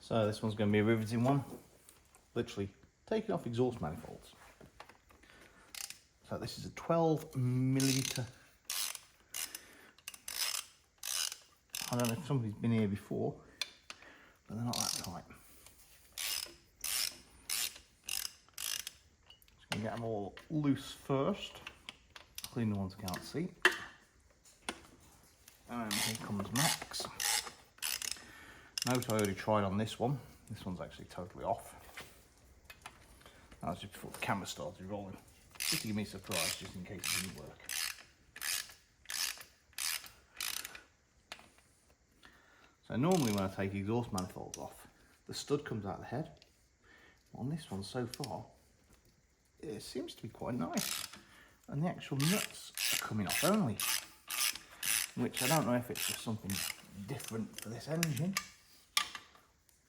So this one's going to be a riveting one. Literally taking off exhaust manifolds. So this is a 12mm. I don't know if somebody's been here before, but they're not that tight. Just going to get them all loose first. Clean the ones I can't see. And here comes Max. Note I already tried on this one. This one's actually totally off. That was just before the camera started rolling. Just to give me a surprise, just in case it didn't work. So normally when I take exhaust manifolds off, the stud comes out of the head. On this one so far, it seems to be quite nice. And the actual nuts are coming off only. Which I don't know if it's just something different for this engine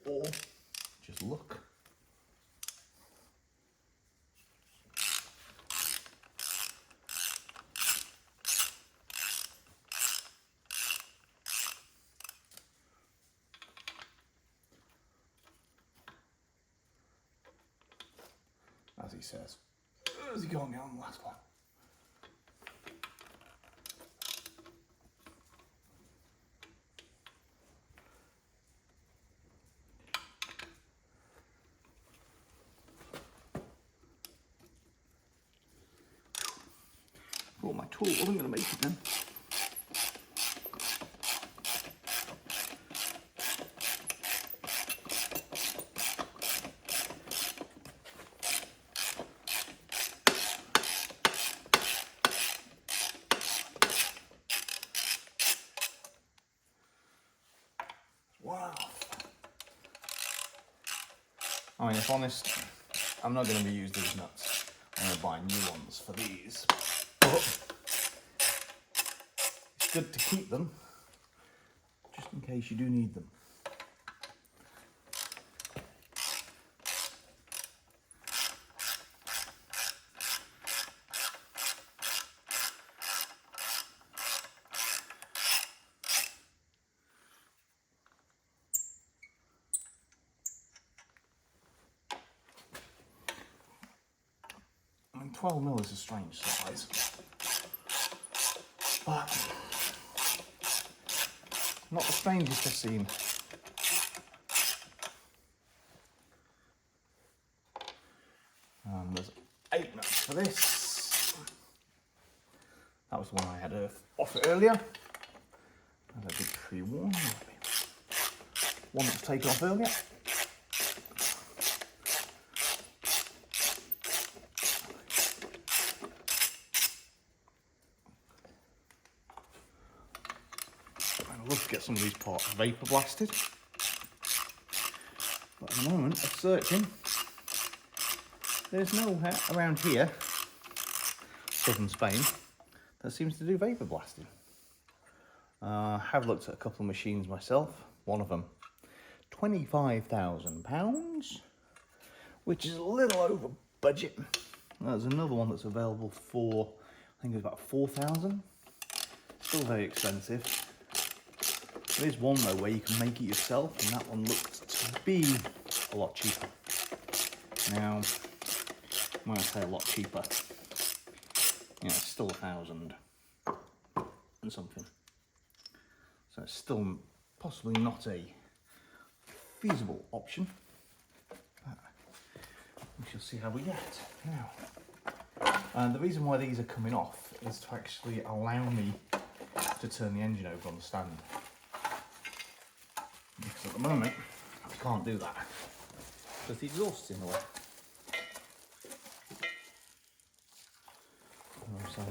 or just luck. As he says, as he can't get on the last one. Oh, my tool wasn't going to make it then. Wow. I mean, if honest, I'm not going to be using these nuts. I'm going to buy new ones for these. But it's good to keep them, just in case you do need them. I mean, 12mm is a strange size, but not the strangest I've seen. There's 8 nuts for this. That was the one I had off earlier. And I did pre-warn. One that was taken off earlier. I'd love to get some of these parts vapor blasted. But at the moment, of searching, there's nowhere around here, southern Spain, that seems to do vapor blasting. I have looked at a couple of machines myself. One of them, £25,000, which is a little over budget. There's another one that's available for, I think it's about 4,000. Still very expensive. There is one though where you can make it yourself, and that one looked to be a lot cheaper. Now, when I say a lot cheaper, it's still 1,000 and something. So it's still possibly not a feasible option. But we shall see how we get. Now, the reason why these are coming off is to actually allow me to turn the engine over on the stand. Because at the moment, I can't do that because the exhaust's in the way. So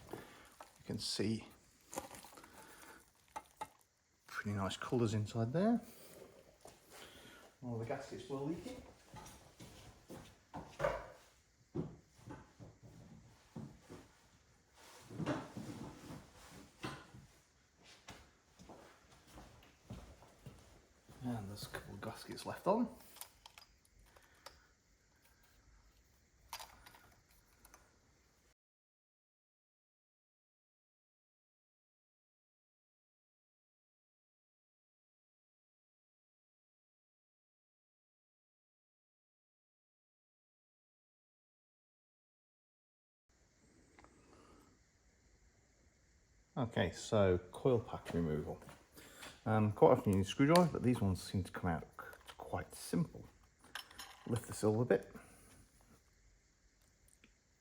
you can see pretty nice colours inside there. All the gaskets were leaking. And there's a couple of gaskets left on. Okay, so coil pack removal. Quite often you need a screwdriver, but these ones seem to come out quite simple. Lift the silver bit.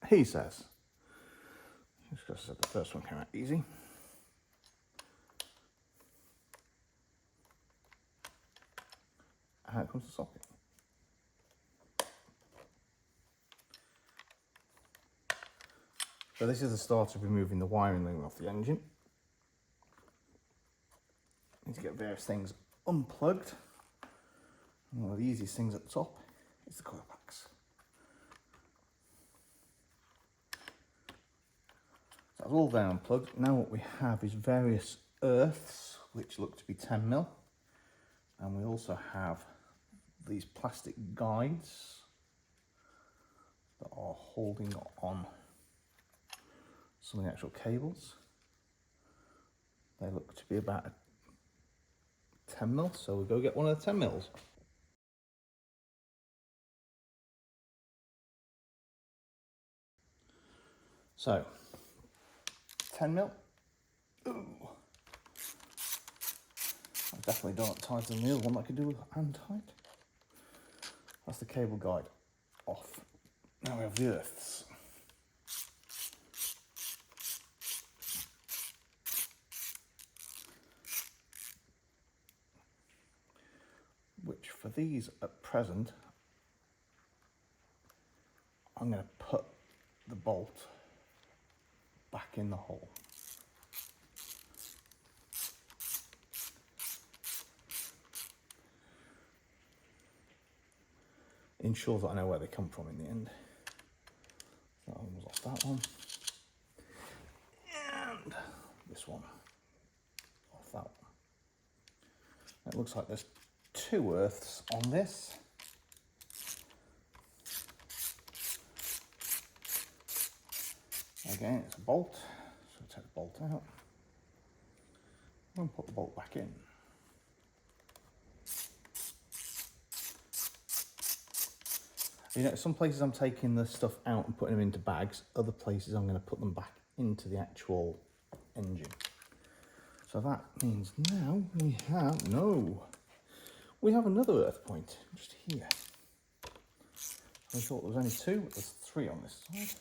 He says. Just because I said the first one came out easy. And out comes the socket. So this is the start of removing the wiring loom off the engine. Need to get various things unplugged. And one of the easiest things at the top is the coil packs. So that's all there unplugged. Now what we have is various earths, which look to be 10mm. And we also have these plastic guides that are holding on some of the actual cables. They look to be about 10mm, so we'll go get one of the 10mm. So, 10mm. Ooh. I've definitely done it tighter than the other one I could do with hand tight. That's the cable guide off. Now we have the earths. Which for these at present, I'm going to put the bolt back in the hole. Ensure that I know where they come from in the end. So that one was off that one. And this one off that one. It looks like there's 2 earths on this. Again, it's a bolt, so we'll take the bolt out and put the bolt back in. You know, some places I'm taking the stuff out and putting them into bags, other places I'm going to put them back into the actual engine. So that means now we have another earth point just here. I thought there was only 2, but there's 3 on this side.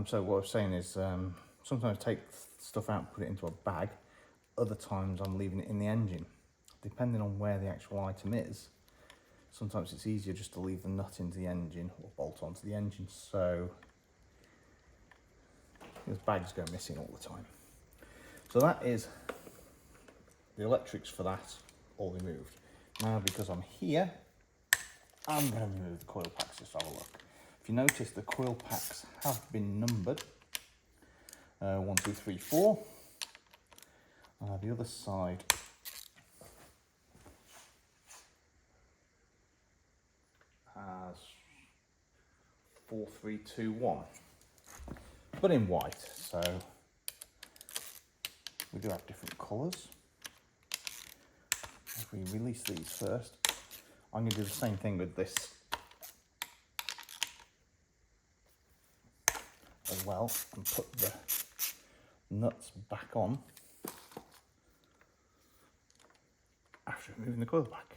So what I'm saying is sometimes I take stuff out and put it into a bag, other times I'm leaving it in the engine. Depending on where the actual item is, sometimes it's easier just to leave the nut into the engine or bolt onto the engine, so these bags go missing all the time. So that is the electrics for that all removed. Now because I'm here, I'm going to remove the coil packs. Just have a look. If you notice, the coil packs have been numbered. 1, 2, 3, 4. The other side has 4, 3, 2, 1. But in white, so we do have different colours. If we release these first, I'm going to do the same thing with this as well and put the nuts back on after removing the coil pack.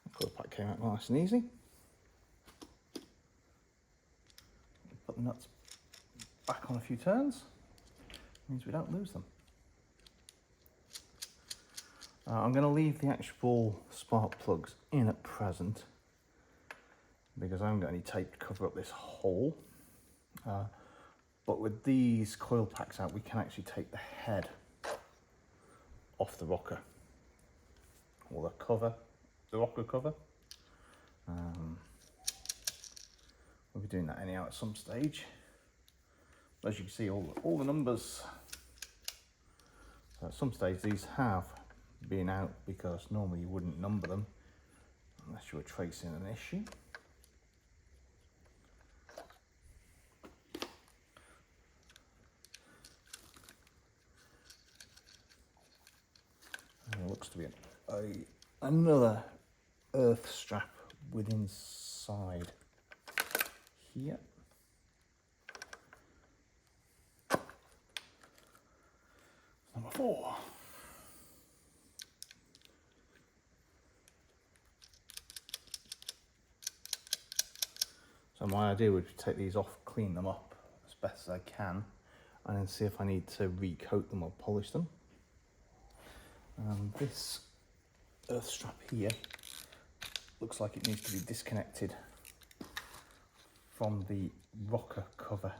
The coil pack came out nice and easy. Put the nuts back on a few turns, means we don't lose them. I'm going to leave the actual spark plugs in at present because I haven't got any tape to cover up this hole. But with these coil packs out, we can actually take the head off the rocker, or the cover, the rocker cover. We'll be doing that anyhow at some stage. But as you can see, all the numbers. So at some stage these have been out because normally you wouldn't number them unless you were tracing an issue. looks to be another earth strap with inside here. Number 4. So my idea would be to take these off, clean them up as best as I can, and then see if I need to recoat them or polish them. This earth strap here looks like it needs to be disconnected from the rocker cover.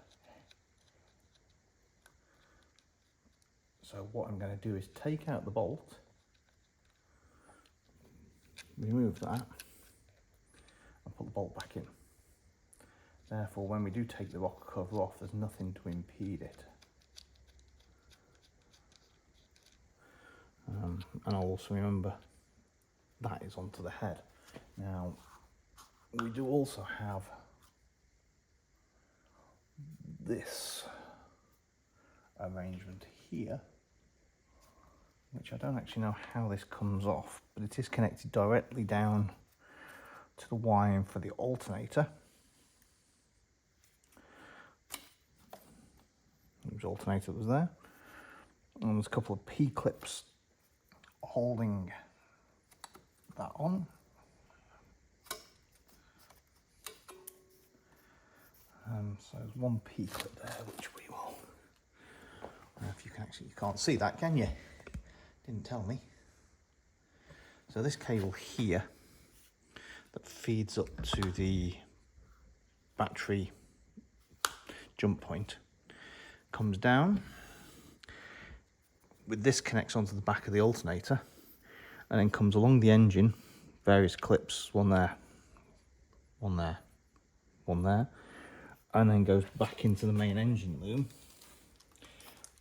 So what I'm going to do is take out the bolt, remove that, and put the bolt back in. Therefore, when we do take the rocker cover off, there's nothing to impede it. And I'll also remember that is onto the head. Now, we do also have this arrangement here, which I don't actually know how this comes off, but it is connected directly down to the wiring for the alternator. The alternator was there, and there's a couple of P-clips holding that on. So there's one P-clip there, which we will, I don't know if you can actually, you can't see that, can you? Didn't tell me. So this cable here that feeds up to the battery jump point comes down, with this connects onto the back of the alternator, and then comes along the engine, various clips, one there, one there, one there, and then goes back into the main engine loom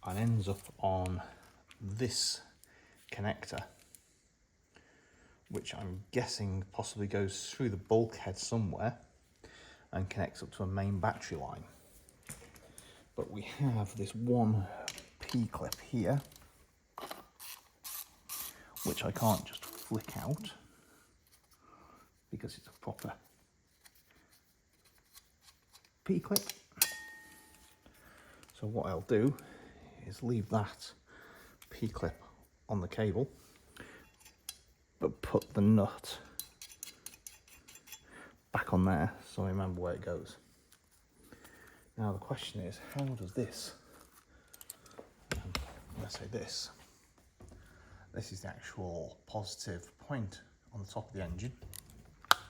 and ends up on this connector, which I'm guessing possibly goes through the bulkhead somewhere and connects up to a main battery line. But we have this one P-clip here, which I can't just flick out because it's a proper P-clip. So what I'll do is leave that P-clip on the cable, but put the nut back on there so I remember where it goes. Now the question is, how does this, let's say this is the actual positive point on the top of the engine.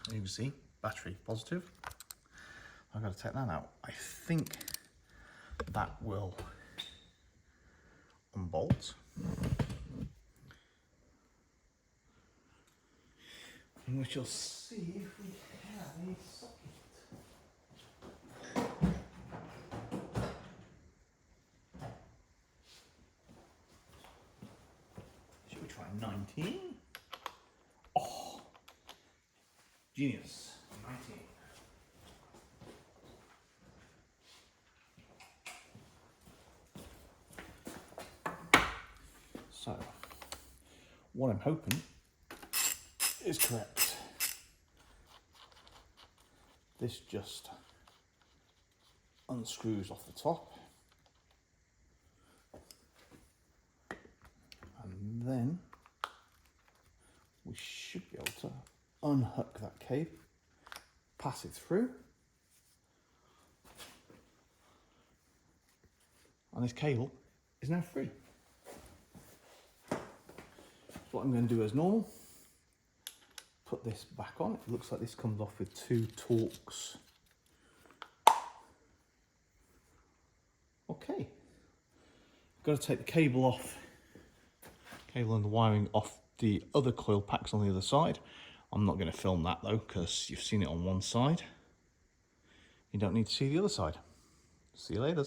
You can see battery positive. I've got to take that out. I think that will unbolt. And we shall see if we have a socket. Should we try 19? Oh, genius, 19. So, what I'm hoping is correct. This just unscrews off the top, and then we should be able to unhook that cable, pass it through, and this cable is now free. So what I'm going to do as normal, put this back on. It looks like this comes off with 2 Torx. Okay, got to take the cable off, cable and the wiring off the other coil packs on the other side. I'm not going to film that though, because you've seen it on one side. You don't need to see the other side. See you later.